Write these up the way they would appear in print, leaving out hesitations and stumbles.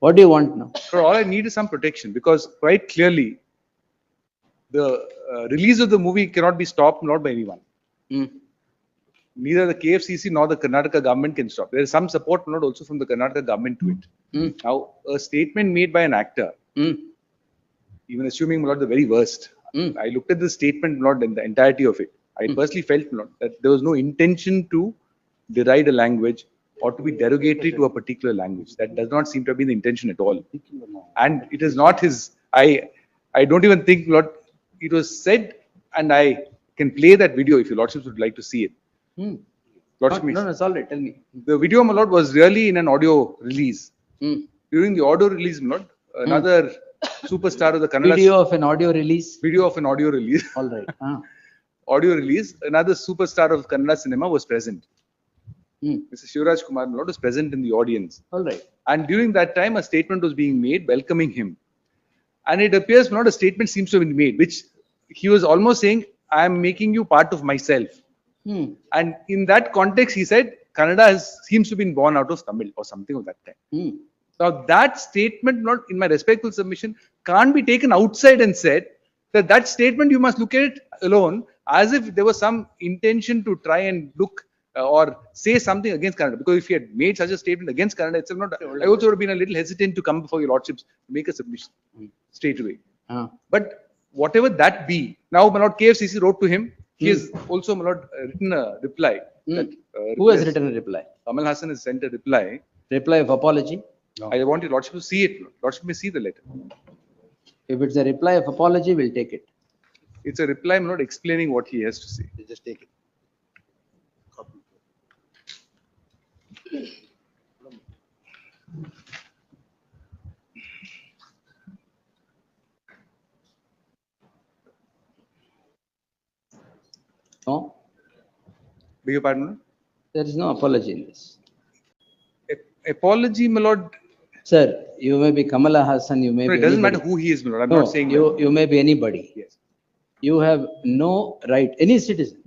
What do you want now? So all I need is some protection, because quite clearly the release of the movie cannot be stopped, not by anyone. Mm. Neither the KFCC nor the Karnataka government can stop. There is some support, not also from the Karnataka government to it. Mm. Now, a statement made by an actor, Mm. even assuming not the very worst, Mm. I looked at the statement, not in the entirety of it. I personally felt not that there was no intention to deride a language or to be derogatory to a particular language. That does not seem to have been the intention at all. And it is not his. I don't even think it was said, and I can play that video if your lordships would like to see it. Mm. Lordship, No, it's all right. Tell me. the video, my lord, was really in an audio release. Mm. During the audio release, my lord, another superstar of the Kannada Video of an audio release. video of an audio release, All right. audio release, another superstar of Kannada cinema was present. Mm. Mr. Shivraj Kumar, my lord, was present in the audience. All right. And during that time, a statement was being made welcoming him. And it appears not a statement seems to have been made, which he was almost saying, I am making you part of myself. Mm. And in that context, he said, Kannada seems to have been born out of Tamil or something of that kind. Mm. Now, that statement, not in my respectful submission, can't be taken outside and said that that statement, you must look at it alone as if there was some intention to try and look or say something against Kannada. Because if he had made such a statement against Kannada, it's not. I also would have been a little hesitant to come before your lordships to make a submission straight away. But whatever that be, now my lord KFCC wrote to him. He has also, my lord, written a reply. That, Who has written a reply? Kamal Hassan has sent a reply. Reply of apology. I want your lordship to see it. Lordship may see the letter. If it's a reply of apology, we'll take it. It's a reply, I'm not explaining what he has to say. Just take it. No, Beg your pardon? there is no apology in this. Apology, my lord. Sir, you may be Kamala Hassan, you may No, be it doesn't anybody. matter who he is, my lord. I'm No, not saying you may be anybody. Yes. You have no right, any citizen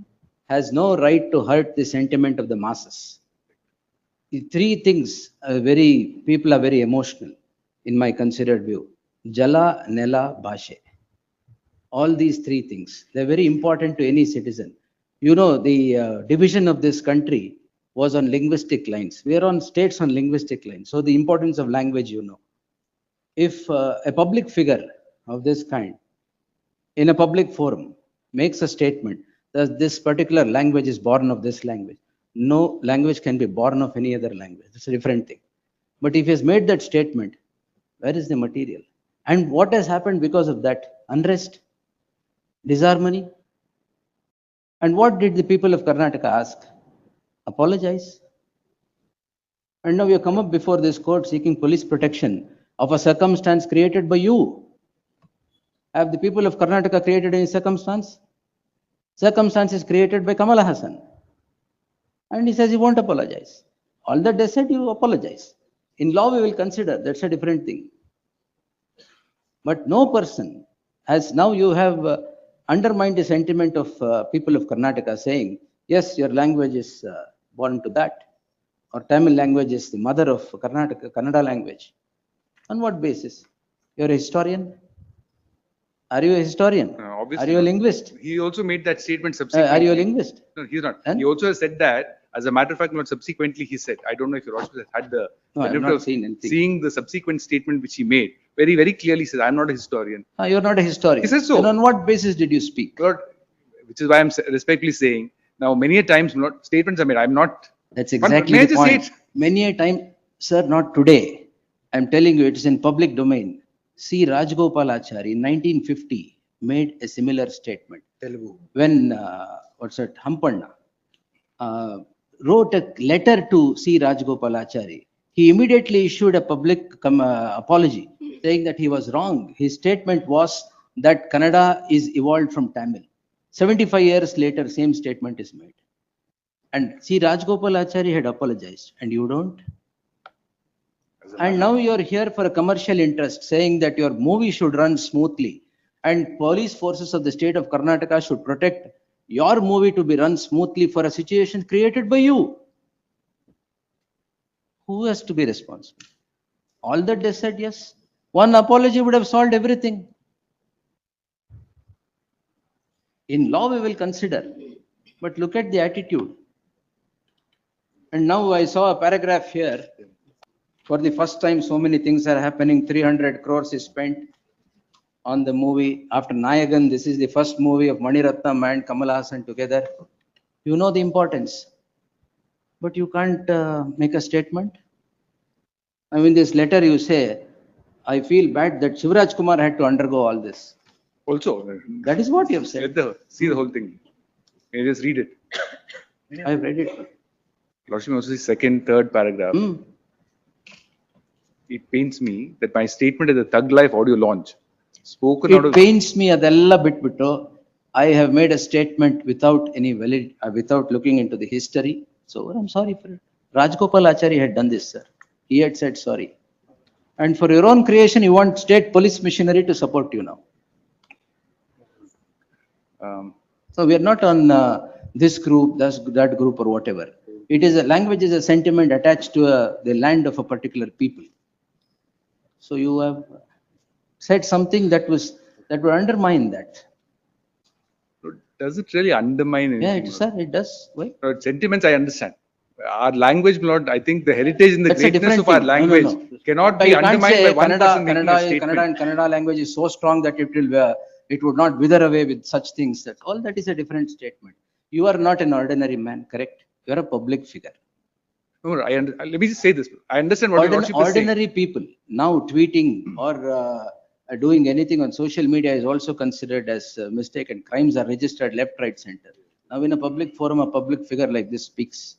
has no right to hurt the sentiment of the masses. The three things are people are very emotional in my considered view. Jala, Nela, Bhashe. All these three things, they're very important to any citizen. You know, the division of this country was on linguistic lines. We are on states on linguistic lines. So the importance of language, you know. If a public figure of this kind in a public forum makes a statement that this particular language is born of this language, no language can be born of any other language. It's a different thing. But if he has made that statement, where is the material? And what has happened because of that? Unrest, disharmony. And what did the people of Karnataka ask? Apologize. And now you come up before this court seeking police protection of a circumstance created by you. Have the people of Karnataka created any circumstance? Circumstance is created by Kamala Hassan. And he says he won't apologize. All that they said, you apologize. In law, we will consider, that's a different thing. But no person has, now you have undermined the sentiment of people of Karnataka saying, yes, your language is born to that. Or Tamil language is the mother of Karnataka, Kannada language. On what basis? You're a historian? Are you a historian? Obviously Are you a linguist? He also made that statement subsequently. Are you a linguist? No, he's not. Then? He also said that, as a matter of fact, not subsequently he said, I don't know if your lordship has had the No, I have benefit not of seen anything. seeing the subsequent statement which he made. Very, very clearly says, I'm not a historian. You're not a historian. He says so. Then on what basis did you speak? Lord, which is why I'm respectfully saying, now many a times statements are made. I'm not. That's May exactly I the just say point. it? Many a time, sir, not today. I'm telling you, it is in public domain. C. Rajgopalachari in 1950 made a similar statement. When, Hampanna wrote a letter to C. Rajgopalachari, he immediately issued a public apology saying that he was wrong. His statement was that Kannada is evolved from Tamil. 75 years later, same statement is made. And C. Rajgopalachari had apologized, and you don't? And now you're here for a commercial interest, saying that your movie should run smoothly, and police forces of the state of Karnataka should protect your movie to be run smoothly for a situation created by you. Who has to be responsible? All that they said, yes. One apology would have solved everything. In law, we will consider, but look at the attitude. And now I saw a paragraph here. For the first time, so many things are happening. 300 crores is spent on the movie. After Nayagan, this is the first movie of Mani Ratnam and Kamal Hassan together. You know the importance, but you can't make a statement. I mean, this letter you say, I feel bad that Shivraj Kumar had to undergo all this. Also, That is what you have said. see the whole thing. You just read it. I've read it. Lordship, also the second, third paragraph. Hmm. It pains me that my statement at the Thug Life audio launch, spoken out It of pains me adella bitbiಟ್ಟು. I have made a statement without any valid, without looking into the history. So I'm sorry for it. Rajgopal Achari had done this, sir. He had said sorry. And for your own creation, you want state police machinery to support you now. So we are not on this group, that group, or whatever. It is a language is a sentiment attached to the land of a particular people. So you have said something that would undermine that. Does it really undermine Yeah, anything? sir, it does. Why? Sentiments I understand. Our language, Lord, I think the heritage and the That's a greatness different of our thing. No, no, language no. cannot But be you can't undermined say by one person making a Kannada statement. and Kannada language is so strong that it would not wither away with such things. That all that is a different statement. You are not an ordinary man, correct? You are a public figure. No, let me just say this. I understand what your Lordship is saying. Ordinary people now tweeting or doing anything on social media is also considered as a mistake, and crimes are registered left, right, center. Now in a public forum, a public figure like this speaks.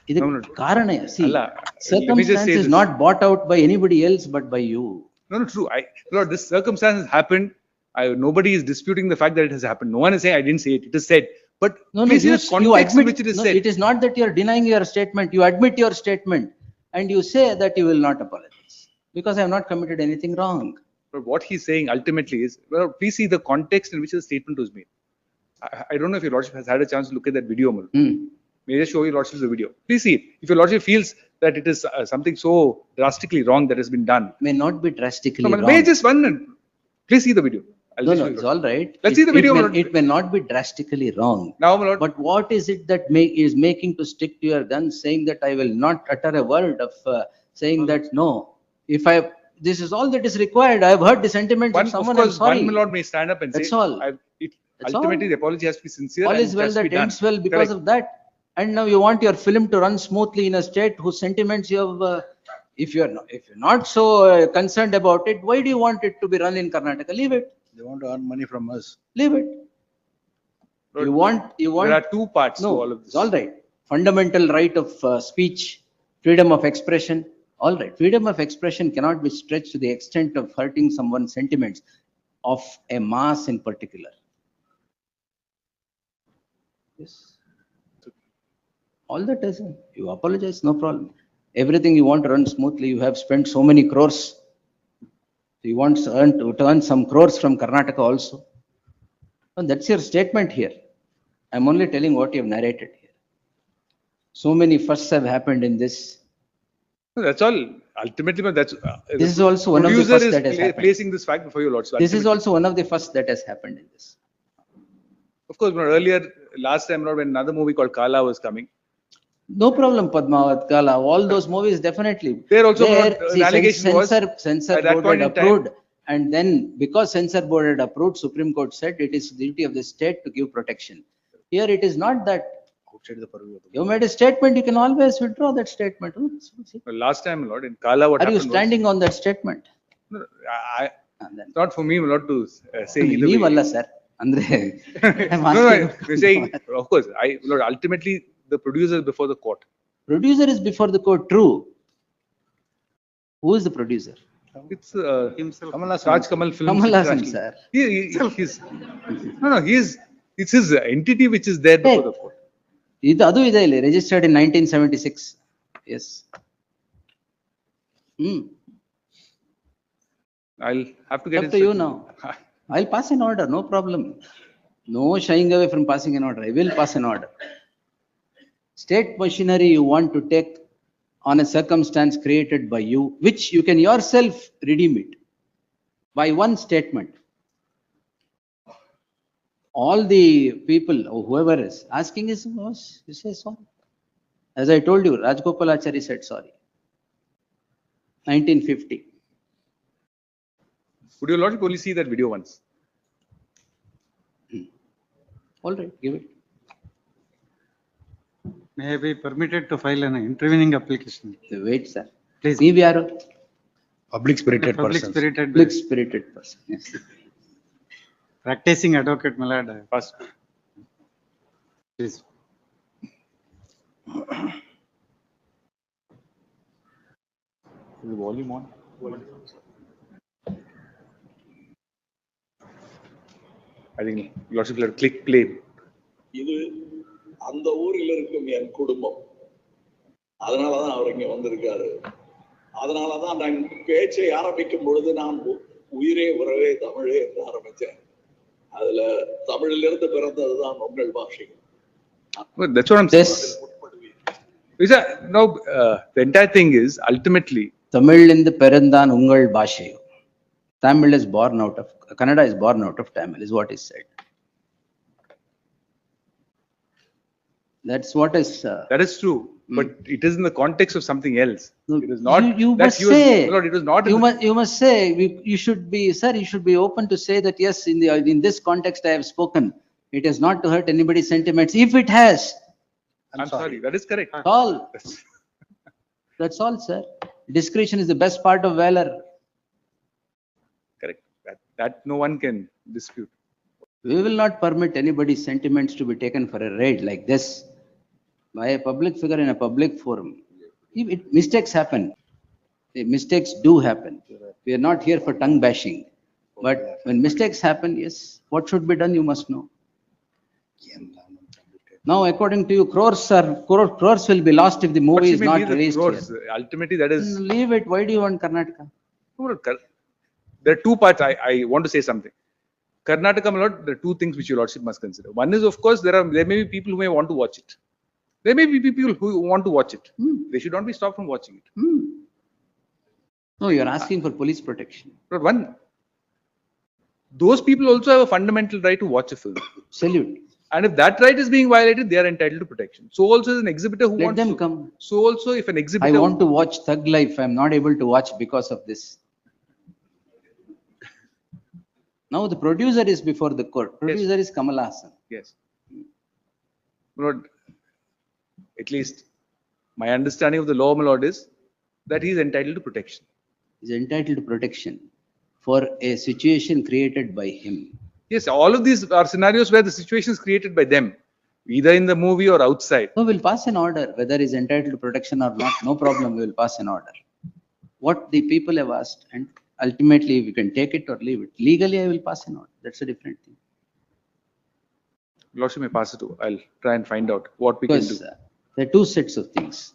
No, no. Karana, see, Allah, let me just say circumstance is this. not bought out by anybody else but by you. No, true. Lord, this circumstance has happened. Nobody is disputing the fact that it has happened. No one is saying I didn't say it. It is said. But please see the context in which it is said. It is not that you are denying your statement. You admit your statement and you say that you will not apologize because I have not committed anything wrong. But what he's saying ultimately is, well, please see the context in which the statement was made. I don't know if your Lordship has had a chance to look at that video. May I just show your Lordship the video? Please see it. If your Lordship feels that it is something so drastically wrong that has been done. May not be drastically wrong. May I just one minute? Please see the video. No, it's all right. Let's see the video. It may not be drastically wrong. Now, my Lord. But what is it that is making to stick to your guns, saying that I will not utter a word of saying that no, this is all that is required. I have heard the sentiments of someone. Of course, I'm sorry. one, my Lord, may stand up and That's say, all. Ultimately, the apology has to be sincere. All is well that ends well because of that. And now you want your film to run smoothly in a state whose sentiments you have. If you're not so concerned about it, why do you want it to be run in Karnataka? Leave it. They want to earn money from us. Leave it. Lord, You want. There are two parts to all of this. It's all right. Fundamental right of speech, freedom of expression. All right. Freedom of expression cannot be stretched to the extent of hurting someone's sentiments of a mass in particular. Yes. All that is, you apologize, no problem. Everything you want to run smoothly, you have spent so many crores. You want to earn some crores from Karnataka also. And that's your statement here. I'm only telling what you have narrated here. So many firsts have happened in this. No, that's all. Ultimately, that's This is also one of the first that has happened. placing this fact before your Lordship. This is also one of the first that has happened in this. Of course, earlier, last time, when another movie called Kala was coming. No problem, Padmavat, Kala, all those movies definitely. There also the allegation was censor at that board point had in time- approved, and then because censor board had approved, Supreme Court said it is the duty of the state to give protection. Here it is not that. Outside the purview of the You made a statement, you can always withdraw that statement. Last time, Lord, in Kala, what Are you happened standing on that statement? was, And then- it's not for me, my Lord, to say either Leave way. Allah, sir. Andre, I'm No, asking you're saying, of course, Lord, ultimately, the producer is before the court. Producer is before the court, true. Who is the producer? It's himself. Raj Kamal Films. Kamal Hassan, International. sir. It's his entity which is there before the court. Adu ಇದೆ ಇಲ್ಲಿ, registered in 1976. Yes. I'll have to get Up to you now. I'll pass an order, no problem. No shying away from passing an order. I will pass an order. State machinery you want to take on a circumstance created by you, which you can yourself redeem it by one statement. All the people, or whoever is asking is, you say sorry. As I told you, Rajgopalachari said sorry. 1950. Would your lordship only see that video once? All right, give it. May I be permitted to file an intervening application? Wait, sir. Please. Nivyaru, Public spirited Public persons. spirited, public spirited person. Yes. practicing advocate, my lord. Pass. Please. Is the volume on? I think lordship will have to click play. இது அந்த ஊரில் இருக்கும் என் குடும்பம். அதனாலதான் அவர் இங்க வந்திருக்காரு. அதனாலதான் நான் பேச்சை ஆரம்பிக்கும் பொழுது நான் உயிரே உறவே தமிழே என்று ஆரம்பிச்சேன். அதுல தமிழிலிருந்து பிறந்ததுதான் உங்கள் பாஷை. Well, that's what I'm saying. Is that, no, the entire thing is ultimately தமிழிலிருந்து பிறந்தான் உங்கள் பாஷை. Tamil is born out of, Kannada is born out of Tamil, is what is said. That's what is. that is true, but it is in the context of something else. No, It is not. you that must he was, say. Lord, it was not. in You the- must say, you should be, sir, you should be open to say that, yes, in this context I have spoken. It is not to hurt anybody's sentiments. If it has, I'm sorry. That is correct. that's all. That's all, sir. Discretion is the best part of valor. Correct. That no one can dispute. We will not permit anybody's sentiments to be taken for a raid like this by a public figure in a public forum. Mistakes happen. Mistakes do happen. We are not here for tongue bashing. But when mistakes happen, yes, what should be done, you must know. Now, according to you, crores will be lost if the But movie she is may not leave the released crores. here. Ultimately, that is. Leave it. Why do you want Karnataka? There are two parts. I want to say something. Karnataka, my lord, there are two things which your lordship must consider. One is, of course, there may be people who may want to watch it. There may be people who want to watch it. They should not be stopped from watching it. No, you are asking for police protection. But one, those people also have a fundamental right to watch a film. Salute. And if that right is being violated, they are entitled to protection. So also is an exhibitor who Let wants them to. come. So also if an I exhibitor. want to watch Thug Life. I am not able to watch because of this. Now the producer is before the court. Producer is Kamal Hassan. Yes. Lord, at least my understanding of the law, my lord, is that he is entitled to protection. He is entitled to protection for a situation created by him. Yes, all of these are scenarios where the situation is created by them, either in the movie or outside. So we'll pass an order whether he is entitled to protection or not. No problem. We will pass an order. What the people have asked, and ultimately we can take it or leave it. Legally, I will pass an order. That's a different thing. Lordship may pass it to. I'll try and find out what we can Because do. there are two sets of things.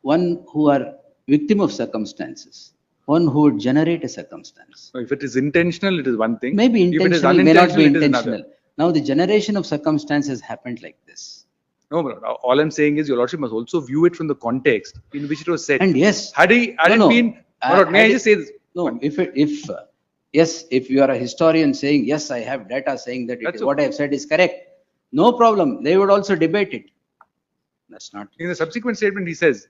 One who are victim of circumstances. One who would generate a circumstance. If it is intentional, it is one thing. Maybe If it is intentional, may not be unintentional, it is another. intentional. Now the generation of circumstances happened like this. No, my lord. All I'm saying is your lordship must also view it from the context in which it was said. And yes, Had it No, been, my lord, may I had just it- say this? no, yes, if you are a historian saying, yes, I have data saying that That's what I have said is correct, no problem. They would also debate it. That's not, In the subsequent statement, he says,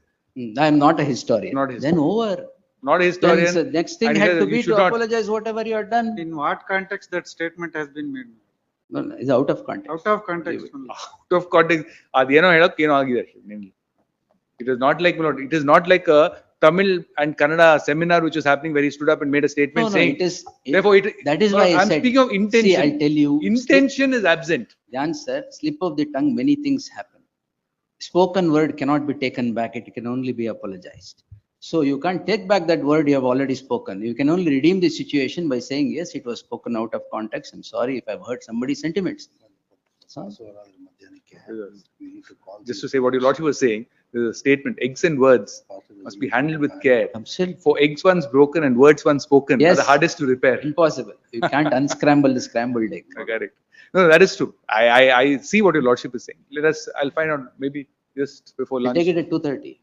I am not a historian. Not a Then over. not a Then historian. the next thing and he had says, to you be should to not- apologize whatever you have done. In what context that statement has been made? No, no, it's out of context. Out of context only. Out of context. ಅದೇನೋ ಹೇಳೋಕೆ ಏನೋ ಆಗಿದೆ ನಿಮ್ಗೆ. It is not like, my lord, it is not like a Tamil and Kannada seminar which was happening where he stood up and made a statement No, no, saying. it is. Therefore, That is no, why I I'm said. speaking of intention. See, I'll tell you. Intention is absent. Jan sir, slip of the tongue, many things happen. Spoken word cannot be taken back. It can only be apologized. So you can't take back that word you have already spoken. You can only redeem the situation by saying, yes, it was spoken out of context. I'm sorry if I've hurt somebody's sentiments. So, Just to say what your lordship was saying, there's a statement, eggs and words must be handled with care. absolutely For eggs once broken and words once spoken are Yes. the hardest to repair. impossible. You can't unscramble the scrambled egg. Correct. No, that is true. I see what your lordship is saying. I'll find out maybe just before We'll lunch. take it at 2:30.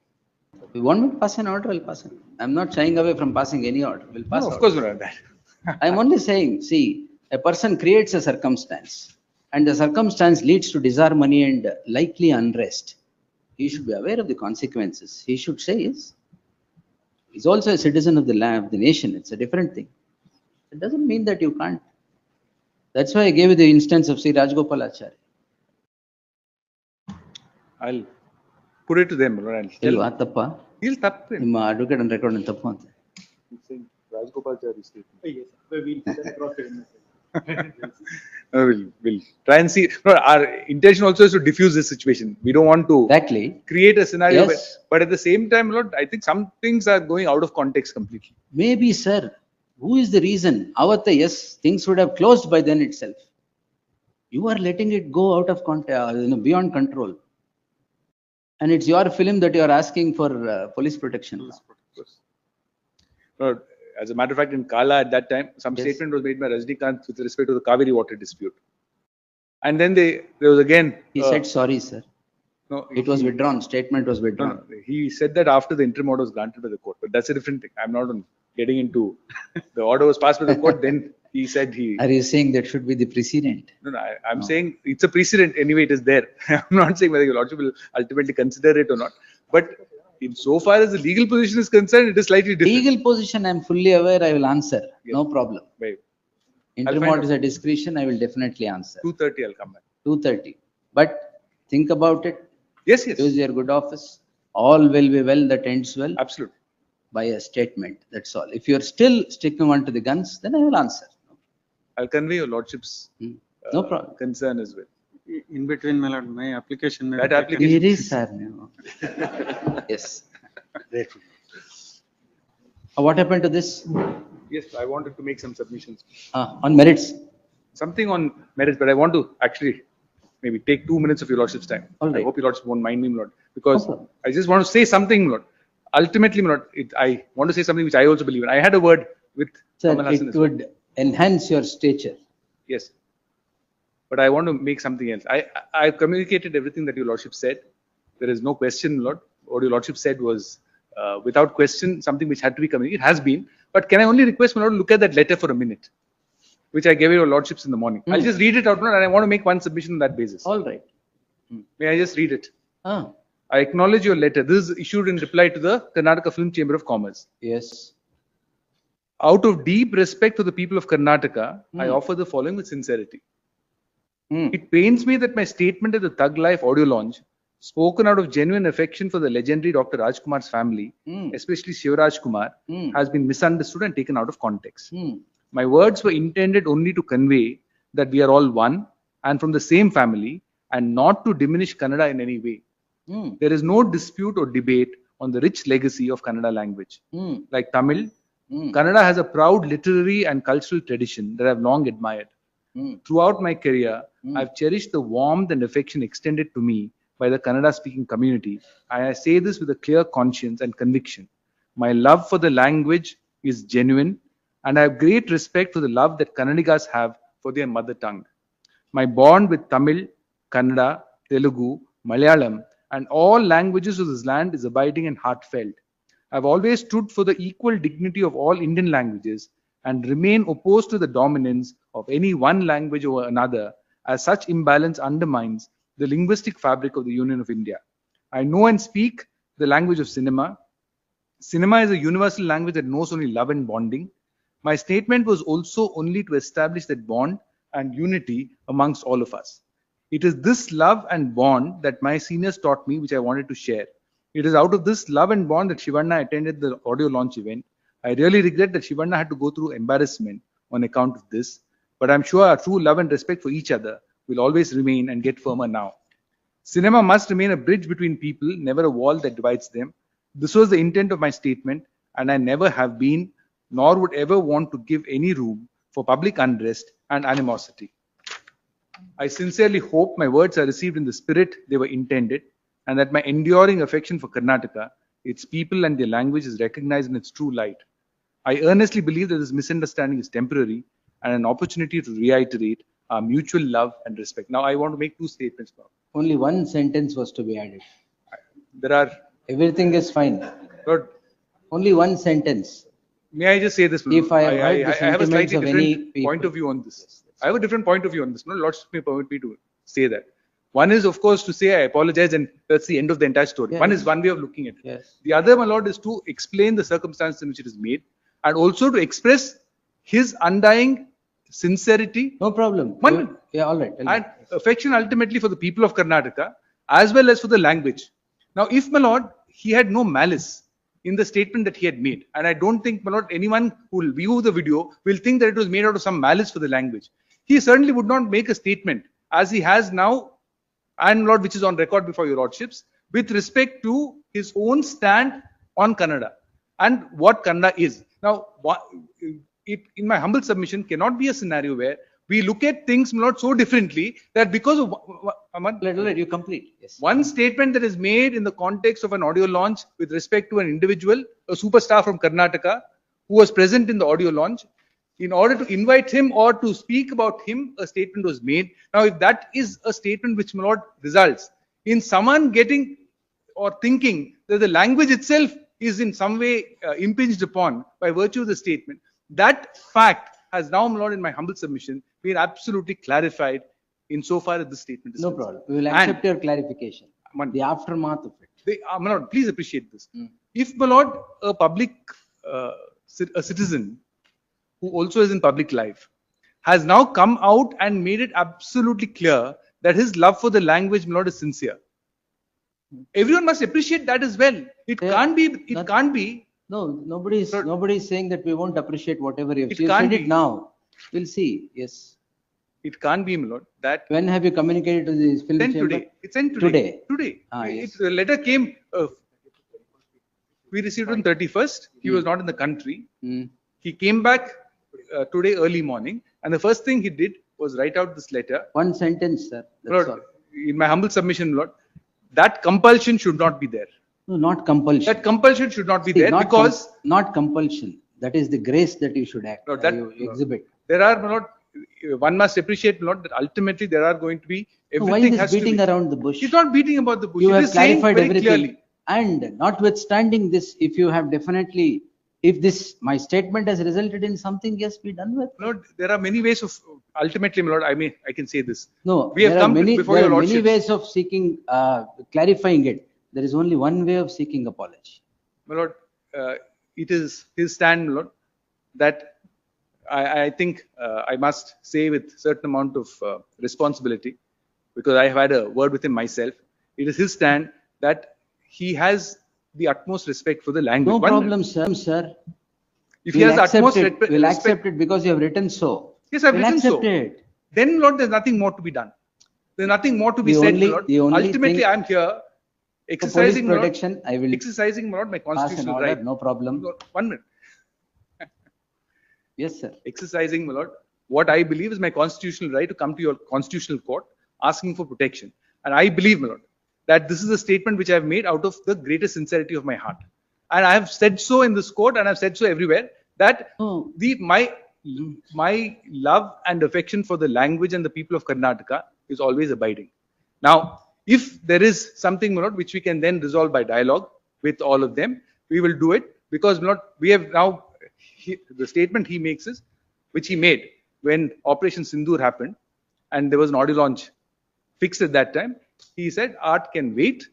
You want me to pass an order, I'll pass it. I'm not shying away from passing any order. We'll pass No, of order. course not that. I'm only saying, see, a person creates a circumstance and the circumstance leads to disharmony and likely unrest. He should be aware of the consequences. He should say, yes, he's also a citizen of the land, of the nation. It's a different thing. It doesn't mean that you can't. That's why I gave you the instance of Sri Rajgopalachari. I'll put it to them. And tell Ilva, them. tappa? He'll tap him. ನಿಮ್ಮ advocate and record ತಪ್ಪು ಅಂತ. He's saying Rajgopalachari statement. Yes, we'll send across the message. We'll try and see. No, our intention also is to diffuse this situation. We don't want to Exactly. create a scenario, Yes. but at the same time, Lord, I think some things are going out of context completely. Maybe, sir. Who is the reason? Avatta, yes, things would have closed by then itself. You are letting it go out of beyond control. And it's your film that you are asking for police protection. No, as a matter of fact, in Kala at that time, some Yes. statement was made by Rajnikant with respect to the Kaveri water dispute. And then there was again. He said sorry, sir. No, It was withdrawn. Statement was No, withdrawn. no, he said that after the interim order was granted by the court, but that's a different thing. I'm not on getting into the order was passed by the court. Then he said he. Are you saying that should be the precedent? No, I'm saying it's a precedent anyway. It is there. I'm not saying whether your lordship will ultimately consider it or not. But in so far as the legal position is concerned, it is slightly different. Legal position, I'm fully aware. I will answer. Yes. No problem. By Interim find order is a discretion. I will definitely answer. 2:30, I'll come back. 2:30. But think about it. Yes, yes, Use your good office. All will be well that ends well absolutely. by a statement. That's all. If you're still sticking on to the guns, then I will answer. I'll convey your lordship's No problem. concern as well. In between, my lord, my application. may That be taken. application- It is, sir. Yes. What happened to this? Yes, I wanted to make some submissions. On merits. Something on merits, but I want to actually maybe take 2 minutes of your lordship's time. All I right. hope your lordship won't mind me, my lord, because No problem. I just want to say something, my lord. Ultimately, my lord, I want to say something which I also believe in. I had a word with Sir, Kamal Hassan it as well. would enhance your stature. Yes. But I want to make something else. I communicated everything that your lordship said. There is no question, Lord. What your lordship said was without question something which had to be communicated. It has been. But can I only request, my lord, look at that letter for a minute, which I gave your lordships in the morning. I'll just read it out, Lord, and I want to make one submission on that basis. All right. May I just read it? Ah, I acknowledge your letter. This is issued in reply to the Karnataka Film Chamber of Commerce. yes. Out of deep respect for the people of Karnataka, I offer the following with sincerity. It pains me that my statement at the Thug Life audio launch, spoken out of genuine affection for the legendary Dr. Rajkumar's family, especially Shivraj Kumar, has been misunderstood and taken out of context. My words were intended only to convey that we are all one and from the same family and not to diminish Kannada in any way. There is no dispute or debate on the rich legacy of Kannada language. Like Tamil, Kannada has a proud literary and cultural tradition that I've long admired. Throughout my career, I've cherished the warmth and affection extended to me by the Kannada speaking community. And I say this with a clear conscience and conviction. My love for the language is genuine, and I have great respect for the love that Kannadigas have for their mother tongue. My bond with Tamil, Kannada, Telugu, Malayalam, and all languages of this land is abiding and heartfelt. I've always stood for the equal dignity of all Indian languages and remain opposed to the dominance of any one language over another, as such imbalance undermines the linguistic fabric of the Union of India. I know and speak the language of cinema. Cinema is a universal language that knows only love and bonding. My statement was also only to establish that bond and unity amongst all of us. It is this love and bond that my seniors taught me, which I wanted to share. It is out of this love and bond that Shivanna attended the audio launch event. I really regret that Shivanna had to go through embarrassment on account of this, but I'm sure our true love and respect for each other will always remain and get firmer now. Cinema must remain a bridge between people, never a wall that divides them. This was the intent of my statement, and I never have been, nor would ever want to give any room for public unrest and animosity. I sincerely hope my words are received in the spirit they were intended, and that my enduring affection for Karnataka, its people and their language is recognized in its true light. I earnestly believe that this misunderstanding is temporary and an opportunity to reiterate our mutual love and respect. Now, I want to make two statements now. Only one sentence was to be added. There are Everything is fine. Lord, Only one sentence. may I just say this? Lord? If I have heard the I have a sentiments slightly of any different people. point of view on this. I have a different point of view on this. No, Lord, may permit me to say that. One is, of course, to say I apologize, and that's the end of the entire story. One Yes. is one way of looking at it. Yes. The other, my Lord, is to explain the circumstance in which it is made, and also to express his undying sincerity No problem. One minute. Yeah, all right. tell me. and affection ultimately for the people of Karnataka, as well as for the language. Now, if, my Lord, he had no malice in the statement that he had made, and I don't think, my Lord, anyone who will view the video will think that it was made out of some malice for the language. He certainly would not make a statement, as he has now, and Lord, which is on record before your Lordships, with respect to his own stand on Kannada and what Kannada is. Now, it, in my humble submission, cannot be a scenario where we look at things, my Lord, so differently that because of Let you complete. Yes. one statement that is made in the context of an audio launch with respect to an individual, a superstar from Karnataka, who was present in the audio launch, in order to invite him or to speak about him, a statement was made. Now, if that is a statement which, my Lord, results in someone getting or thinking that the language itself is in some way impinged upon by virtue of the statement, that fact has now, my Lord, in my humble submission, been absolutely clarified insofar as this statement is No concerned. problem. We will And- accept your clarification. One- The aftermath of it. My Lord, please appreciate this. If, my Lord, a public a citizen who also is in public life has now come out and made it absolutely clear that his love for the language, my Lord, is sincere. Everyone must appreciate that as well. It Yeah, can't be. It that- can't be. No, nobody is saying that we won't appreciate whatever you have. It You can't said it be. now. We'll see. Yes. It can't be, my Lord. That When have you communicated to the film sent chamber? today. It's sent today. Today? Ah, yes. The letter came. We received it on 31st. He was not in the country. Hmm. He came back today early morning, and the first thing he did was write out this letter. One sentence, sir. That's Lord, all. in my humble submission, Lord, that compulsion should not be there. No, not compulsion. That compulsion should not be See, there because not compulsion. That is the grace that you should act. Lord, that- you exhibit. there are, my Lord, one must appreciate, my Lord, that ultimately there are going to be So why everything this has to beating be. around the bush? He's not beating about the bush. You He have is saying clarified very everything. clearly. And notwithstanding this, if you have definitely, if this, my statement has resulted in something, yes, be done with. Lord, there are many ways of ultimately, my Lord. I can say this. No, We have there are come many, before there your are many Lordships. ways of seeking, clarifying it. There is only one way of seeking apology. My Lord, it is his stand, my Lord, that I think I must say with certain amount of responsibility, because I have had a word with him myself. It is his stand that he has the utmost respect for the language. No One problem, minute. sir. If he has the utmost it. We'll respect, accept it because you have written so. yes, I've We'll written so. accept it. Then, Lord, there's nothing more to be done. There's nothing more to be The said, only- Lord. the only Ultimately, thing- I'm here For police exercising, Lord, protection, I will exercising, Lord, my pass an constitutional order, right. no problem. Lord, 1 minute. Yes, sir. Exercising, my Lord, what I believe is my constitutional right to come to your constitutional court asking for protection. And I believe, my Lord, that this is a statement which I have made out of the greatest sincerity of my heart. And I have said so in this court and I've said so everywhere that Oh. my love and affection for the language and the people of Karnataka is always abiding. Now, if there is something, my Lord, which we can then resolve by dialogue with all of them, we will do it because, my Lord, we have now, the statement he makes is, which he made when Operation Sindoor happened and there was an audio launch fixed at that time. He said, art can wait.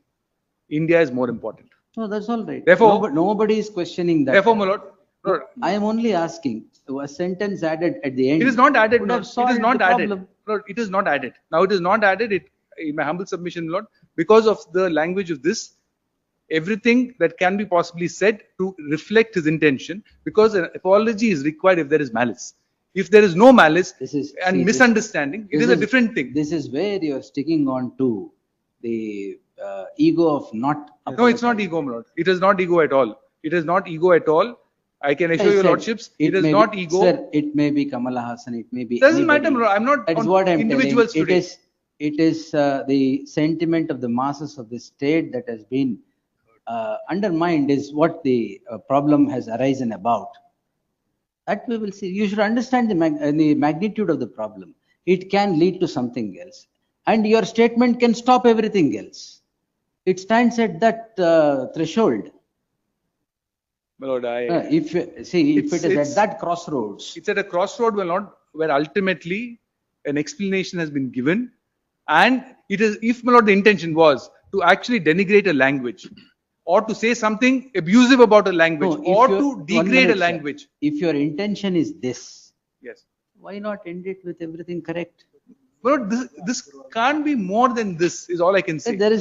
India is more important. No, that's all right. Therefore- Nobody is questioning that. Therefore, my Lord, I am only asking, a sentence added at the end. it is not added. would Lord. have It is solved not the added. problem. Lord, it is not added. Now it is not added. In my humble submission, Lord, because of the language of this, everything that can be possibly said to reflect his intention, because an apology is required if there is malice. If there is no malice This is- and see, this- misunderstanding, it This is a different thing. This is where you are sticking on to the ego of not. No, it's not ego, my Lord. It is not ego at all. It is not ego at all. I can assure your Lordships, it is may not be, ego. Sir, it may be Kamala Hassan, it may be. Doesn't matter, anybody. my Lord. I'm not That is on what I'm individuals telling. today. It is the sentiment of the masses of the state that has been undermined is what the problem has arisen about. That we will see. You should understand the magnitude of the problem. It can lead to something else. And your statement can stop everything else. It stands at that threshold. My lord, If it is it's- at that crossroads, it's at a crossroad where ultimately an explanation has been given, and it is, if my lord, the intention was to actually denigrate a language or to say something abusive about a language no, if or your- to one degrade minute, a sir. language. If your intention is this, Yes. why not end it with everything correct? My lord, this can't be more than this, is all I can say. There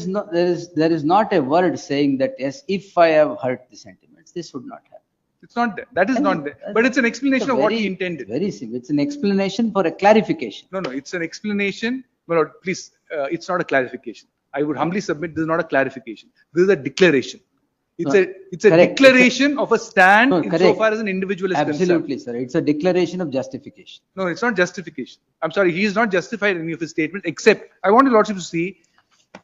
is not a word saying that, yes, if I have hurt the sentiments, this would not happen. It's not there. That is not there. But it's an explanation of what he intended. Very simple. It's an explanation for a clarification. No, it's an explanation. My lord, please, it's not a clarification. I would humbly submit this is not a clarification. This is a declaration. It's No, a correct. declaration of a stand No, insofar correct. as an individual is concerned. Absolutely, sir. It's a declaration of justification. No, it's not justification. I'm sorry, he is not justified in any of his statements, except I want your lordship to see,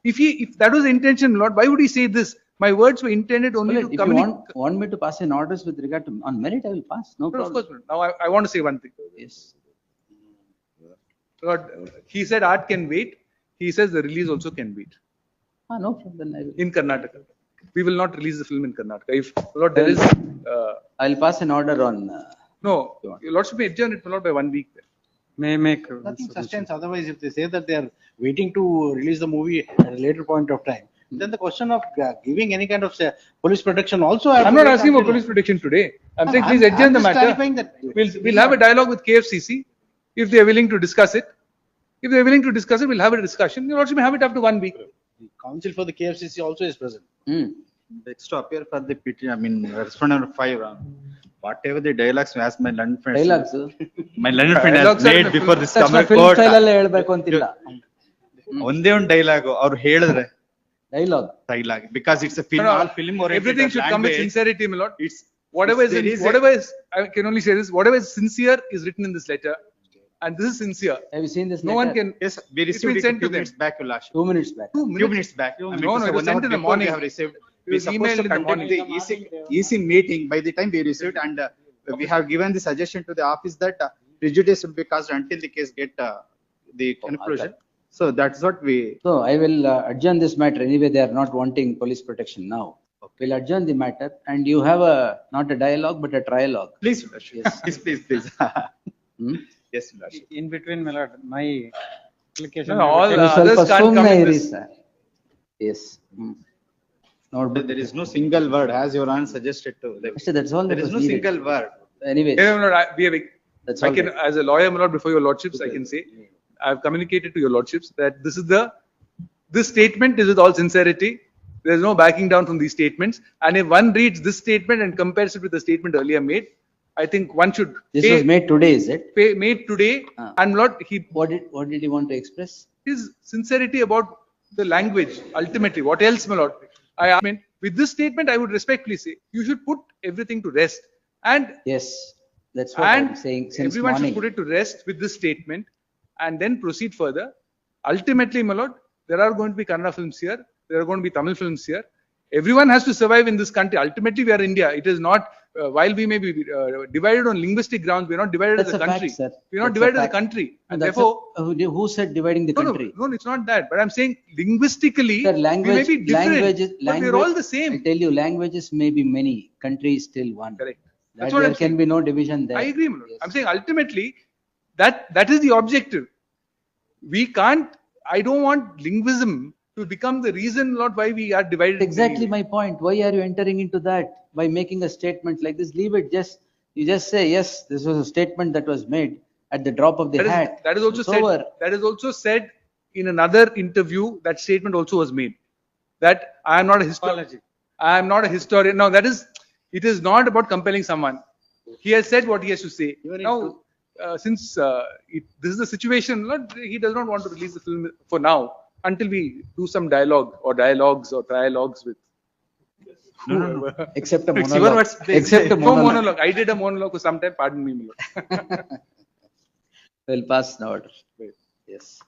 if that was the intention, Lord, why would he say this? My words were intended only Well, to if you communicate. want me to pass an orders with regard to on merit, I will pass. No No, of problem. course, not. Now I want to say one thing. Yes. Lord, he said art can wait. He says the release also can wait No problem. Then I will. in Karnataka. We will not release the film in Karnataka. If Lord, there is I will pass an order on. no, your lordship may adjourn it, my lord, by 1 week. May make. Nothing sustains. Otherwise, if they say that they are waiting to release the movie at a later point of time, then the question of giving any kind of police protection also. I'm not asking for police protection today. I'm saying please adjourn the just matter. clarifying that. We'll have a dialogue with KFCC if they are willing to discuss it. If they are willing to discuss it, we'll have a discussion. Your lordship may have it after 1 week. The counsel for the KFCC also is present. It's to appear for the PT, respondent 5. Whatever the dialogues as my London friend. Dialogues. My London friend has Dialogues are made in the before film. this ತಕ್ಷಣ Tamil film court. style ಅಲ್ಲೇ ಹೇಳ್ಬೇಕು ಅಂತಿಲ್ಲ. ಒಂದೇ ಒಂದು dialogue ಅವ್ರು ಹೇಳಿದ್ರೆ Dialogue. dialogue because it's a film, No, no, all film oriented everything should come with language. sincerity, my lord. It's Whatever if there is, is a- I can only say this, whatever is sincere is written in this letter. And this is sincere. Have you seen this? No one letter? can. Yes, we It's received been it sent to 2 them. minutes back, Your Lordship. 2 minutes back. 2 Few minutes. minutes back. No, no, it was sent in the before morning. we have received. It We was supposed emailed to in the conduct morning. the EC meeting by the time we received, and we have given the suggestion to the office that prejudice will be caused until the case get the conclusion. So that's what we. So I will adjourn this matter. Anyway, they are not wanting police protection now. We'll adjourn the matter, and you have not a dialogue but a trialogue. Please, Your Lordship. Yes. please. Hmm? Yes, Your Lordship. In between, my lord, my application. No, all ನೀವು others ಸ್ವಲ್ಪ can't come ಸುಮ್ನೆ in ಇರಿ this. sir. Yes. There is no single word as Your Honor suggested to. Actually, that's all There that is was no needed. single word. Anyways, Yeah, no, no, That's I all can, right. as a lawyer, my lord, before your lordships, I can say, I've communicated to your lordships that this statement is with all sincerity. There is no backing down from these statements. And if one reads this statement and compares it with the statement earlier made, I think one should this was made today, is it? made today. Ah. And Lord, What did he want to express? his sincerity about the language, ultimately. What else, my lord? I mean, with this statement, I would respectfully say, you should put everything to rest. And Yes, that's what I'm saying since everyone morning. should put it to rest with this statement and then proceed further. Ultimately, my lord, there are going to be Kannada films here. There are going to be Tamil films here. Everyone has to survive in this country. Ultimately, we are India. It is not, while we may be divided on linguistic grounds, we are not divided That's as a a fact, country. sir. We are not That's a divided as a fact. country. And That's therefore, who said dividing the no, country? no, it's not that. But I'm saying linguistically, Sir, we may be different, but we're all the I same. tell you, languages may be many, country is still one. Correct. That That's what there I'm can saying. be no division there. I agree, my lord. Yes. I'm saying ultimately that is the objective. We can't. I don't want linguism to become the reason, Lord, why we are divided. Exactly my point. Why are you entering into that by making a statement like this? Leave it. You just say yes. This was a statement that was made at the drop of the hat. That is also It's said. over. That is also said in another interview. That statement also was made. That I am not a historian. Apology. I am not a historian. No, that is. It is not about compelling someone. He has said what he has to say. Now, since this is the situation, Lord, he does not want to release the film for now until we do some dialogue or dialogues or trialogues with. No. Except a It's your monologue. words, please. Except a No monologue. monologue. I did a monologue for some time. Pardon me, my lord. Well, pass the order. Yes.